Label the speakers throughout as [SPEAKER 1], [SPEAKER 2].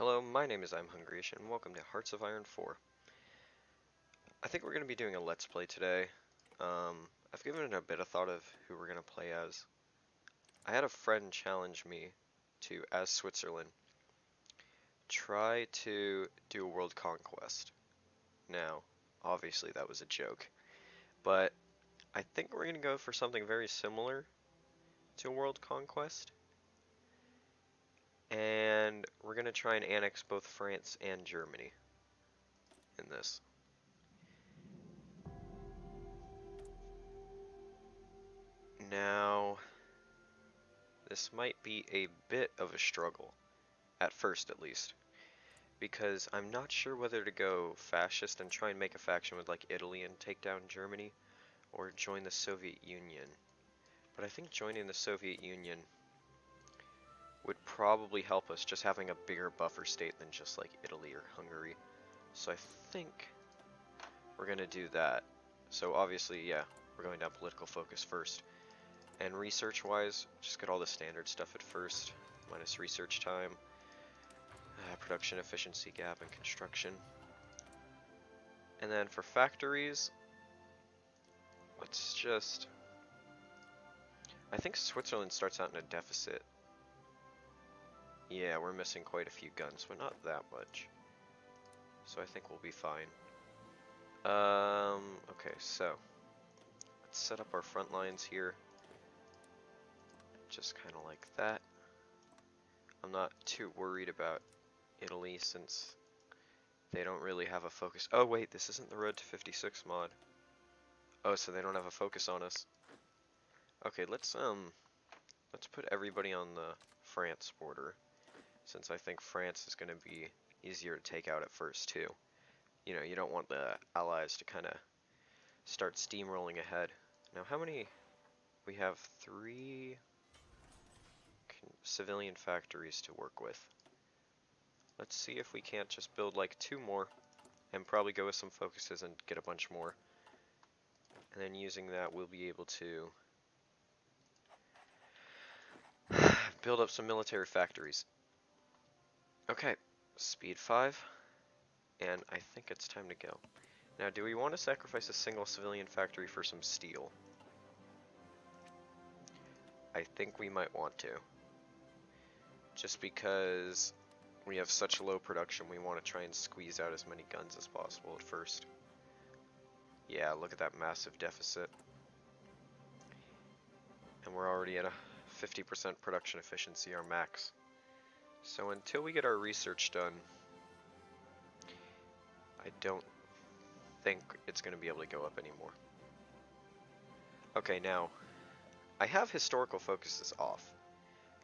[SPEAKER 1] Hello, my name is I'm Hungryish, and welcome to Hearts of Iron 4. I think we're going to be doing a Let's Play today. I've given it a bit of thought of who we're going to play as. I had a friend challenge me to, as Switzerland, try to do a world conquest. Now, obviously that was a joke, but I think we're going to go for something very similar to a world conquest. And we're going to try and annex both France and Germany in this. Now, this might be a bit of a struggle, at first at least, because I'm not sure whether to go fascist and try and make a faction with like Italy and take down Germany, or join the Soviet Union. But I think joining the Soviet Union would probably help us, just having a bigger buffer state than just like Italy or Hungary. So I think we're gonna do that. So obviously, yeah, we're going down political focus first. And research-wise, just get all the standard stuff at first, minus research time, production efficiency gap, and construction. And then for factories, let's just... I think Switzerland starts out in a deficit. Yeah, we're missing quite a few guns, but not that much. So I think we'll be fine. Okay, so let's set up our front lines here. Just kind of like that. I'm not too worried about Italy since they don't really have a focus. Oh wait, this isn't the Road to 56 mod. Oh, so they don't have a focus on us. Okay, let's put everybody on the France border, since I think France is going to be easier to take out at first too. You know, you don't want the allies to kind of start steamrolling ahead. Now, how many? We have 3 civilian factories to work with. Let's see if we can't just build like 2 more and probably go with some focuses and get a bunch more. And then using that, we'll be able to build up some military factories. Okay, speed 5, and I think it's time to go. Now, do we want to sacrifice a single civilian factory for some steel? I think we might want to. Just because we have such low production, we want to try and squeeze out as many guns as possible at first. Yeah, look at that massive deficit. And we're already at a 50% production efficiency, our max. So until we get our research done, I don't think it's going to be able to go up anymore. Okay, now, I have historical focuses off.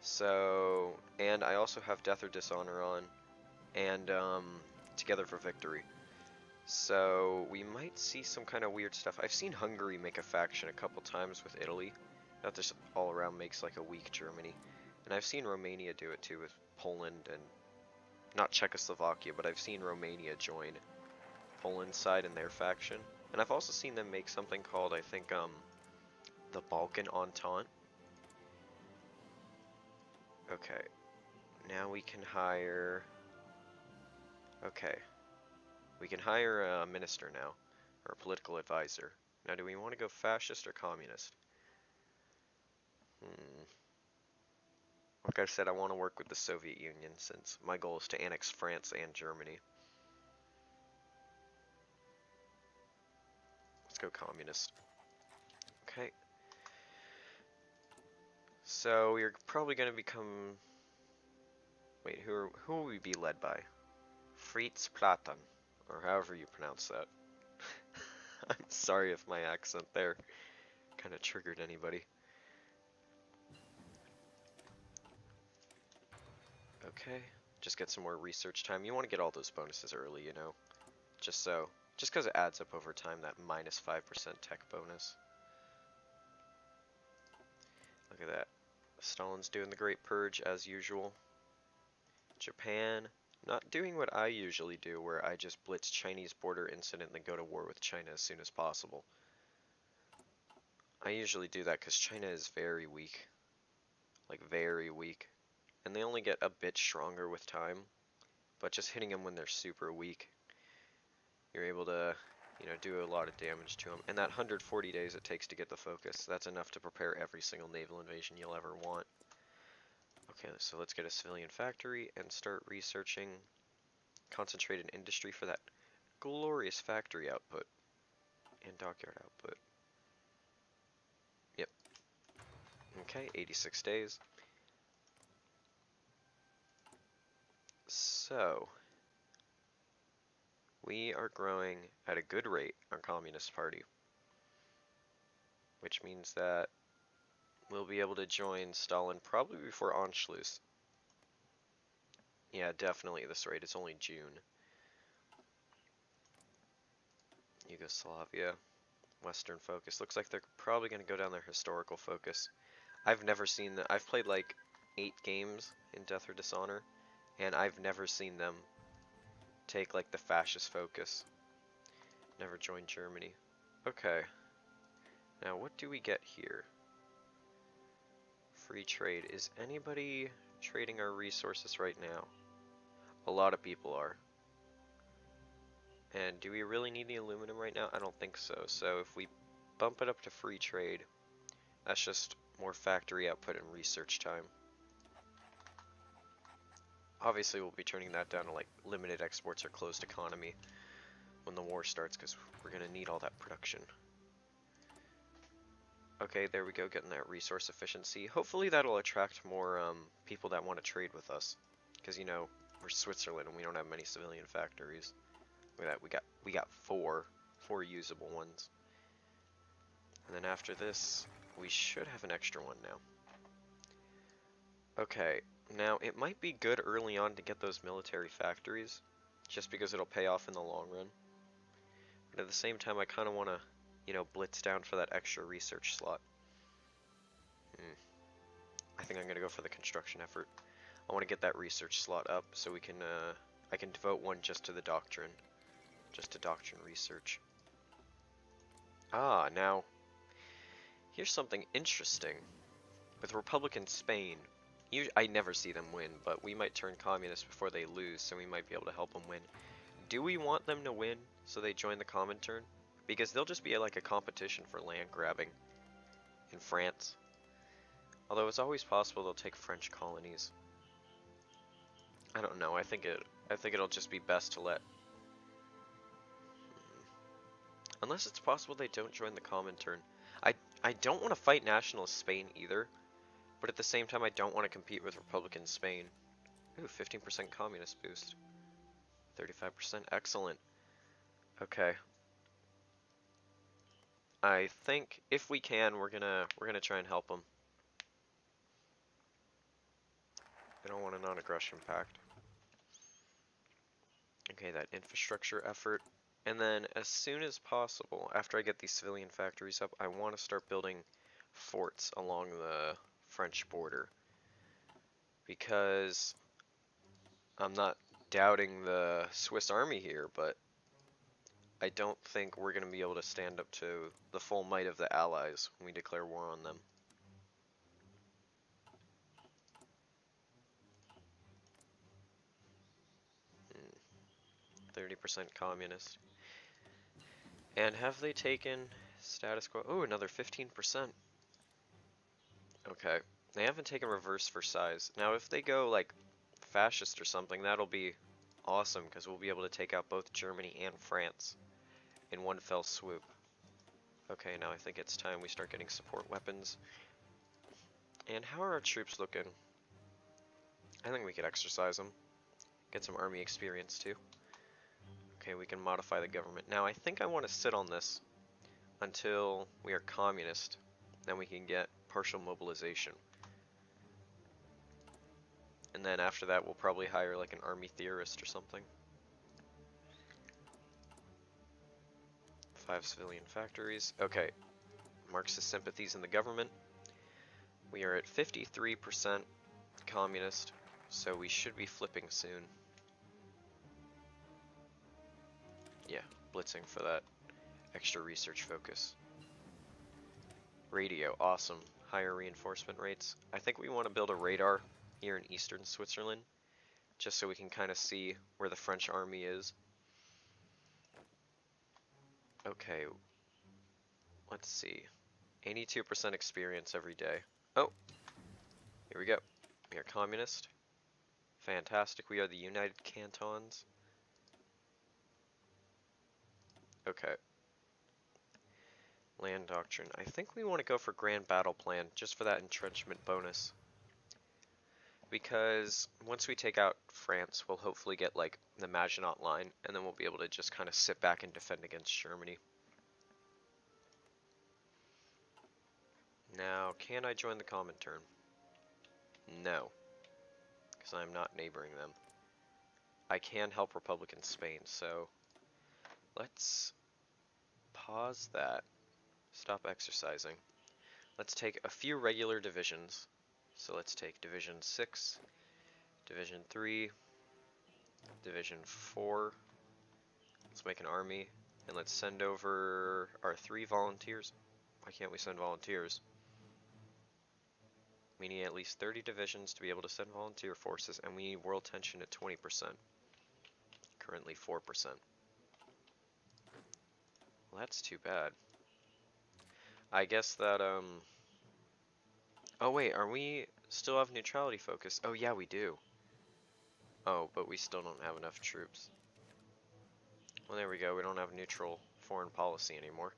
[SPEAKER 1] So, and I also have Death or Dishonor on, and Together for Victory. So, we might see some kind of weird stuff. I've seen Hungary make a faction a couple times with Italy. That just all around makes like a weak Germany. And I've seen Romania do it too with Poland and, not Czechoslovakia, but I've seen Romania join Poland's side in their faction. And I've also seen them make something called, I think, the Balkan Entente. Okay, now we can hire... Okay, we can hire a minister now, or a political advisor. Now, do we want to go fascist or communist? Like I said, I want to work with the Soviet Union since my goal is to annex France and Germany. Let's go communist. Okay. So we're probably going to become... Wait, who will we be led by? Fritz Platon, or however you pronounce that. I'm sorry if my accent there kind of triggered anybody. Okay, just get some more research time. You want to get all those bonuses early, you know, just because it adds up over time, that minus 5% tech bonus. Look at that. Stalin's doing the Great Purge as usual. Japan, not doing what I usually do, where I just blitz Chinese border incident and then go to war with China as soon as possible. I usually do that because China is very weak. Like, very weak. And they only get a bit stronger with time. but just hitting them when they're super weak, you're able to, do a lot of damage to them. And that 140 days it takes to get the focus, that's enough to prepare every single naval invasion you'll ever want. Okay, so let's get a civilian factory and start researching concentrated industry for that glorious factory output and dockyard output. Yep. Okay, 86 days. So, we are growing at a good rate on Communist Party, which means that we'll be able to join Stalin probably before Anschluss. Yeah, definitely this rate. It's only June. Yugoslavia, Western focus. Looks like they're probably going to go down their historical focus. I've never seen that. I've played like 8 games in Death or Dishonor, and I've never seen them take like the fascist focus. Never joined Germany. Okay. Now what do we get here? Free trade. Is anybody trading our resources right now? A lot of people are. And do we really need the aluminum right now? I don't think so. So if we bump it up to free trade, that's just more factory output and research time. Obviously we'll be turning that down to like limited exports or closed economy when the war starts, because we're going to need all that production. Okay, there we go, getting that resource efficiency. Hopefully that'll attract more people that want to trade with us, because we're Switzerland and we don't have many civilian factories. Look at that, we got four usable ones. And then after this, we should have an extra one now. Okay, now it might be good early on to get those military factories, just because it'll pay off in the long run. But at the same time, I kind of want to, blitz down for that extra research slot. I think I'm going to go for the construction effort. I want to get that research slot up so we can, I can devote one just to the doctrine. Just to doctrine research. Ah, now, here's something interesting. With Republican Spain, I never see them win, but we might turn communist before they lose, so we might be able to help them win. Do we want them to win so they join the Comintern? Because they'll just be like a competition for land grabbing in France. Although it's always possible they'll take French colonies. I don't know. I think it'll just be best to let. Unless it's possible they don't join the Comintern. I don't want to fight nationalist Spain either, but at the same time I don't want to compete with Republican Spain. Ooh, 15% communist boost. 35%, excellent. Okay. I think if we can, we're gonna try and help them. I don't want a non-aggression pact. Okay, that infrastructure effort. And then as soon as possible, after I get these civilian factories up, I want to start building forts along the French border. Because I'm not doubting the Swiss army here, but I don't think we're going to be able to stand up to the full might of the Allies when we declare war on them. Hmm. 30% communist. And have they taken status quo? Oh, another 15%. Okay. They haven't taken reverse Versailles. Now, if they go, like, fascist or something, that'll be awesome, because we'll be able to take out both Germany and France in one fell swoop. Okay, now I think it's time we start getting support weapons. And how are our troops looking? I think we could exercise them. Get some army experience too. Okay, we can modify the government. Now I think I want to sit on this until we are communist. Then we can get partial mobilization. And then after that we'll probably hire like an army theorist or something. 5 civilian factories. Okay, Marxist sympathies in the government. We are at 53% communist, so we should be flipping soon. Yeah, blitzing for that extra research focus. Radio, awesome. Higher reinforcement rates. I think we want to build a radar here in eastern Switzerland, just so we can kind of see where the French army is. Okay, let's see. 82% experience every day. Oh, here we go. We are communist. Fantastic. We are the United Cantons. Okay. Land Doctrine. I think we want to go for Grand Battle Plan, just for that entrenchment bonus. Because once we take out France, we'll hopefully get, like, the Maginot Line, and then we'll be able to just kind of sit back and defend against Germany. Now, can I join the Comintern? No, because I'm not neighboring them. I can help Republican Spain, so let's pause that. Stop exercising. Let's take a few regular divisions. So let's take Division 6, Division 3, Division 4. Let's make an army, and let's send over our 3 volunteers. Why can't we send volunteers? We need at least 30 divisions to be able to send volunteer forces, and we need world tension at 20%. Currently 4%. Well, that's too bad. I guess that, oh wait, are we still have neutrality focus? Oh yeah, we do. Oh, but we still don't have enough troops. Well, there we go. We don't have neutral foreign policy anymore.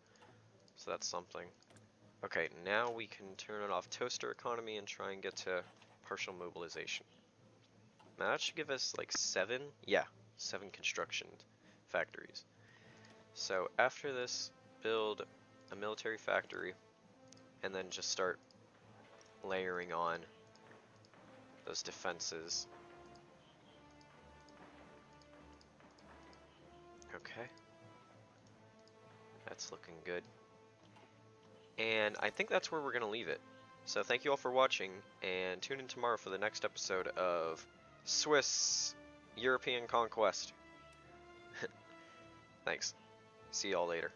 [SPEAKER 1] So that's something. Okay, now we can turn it off toaster economy and try and get to partial mobilization. Now that should give us like 7, yeah, 7 construction factories. So after this, build a military factory and then just start layering on those defenses. Okay. That's looking good. And I think that's where we're going to leave it. So thank you all for watching, and tune in tomorrow for the next episode of Swiss European Conquest. Thanks. See y'all later.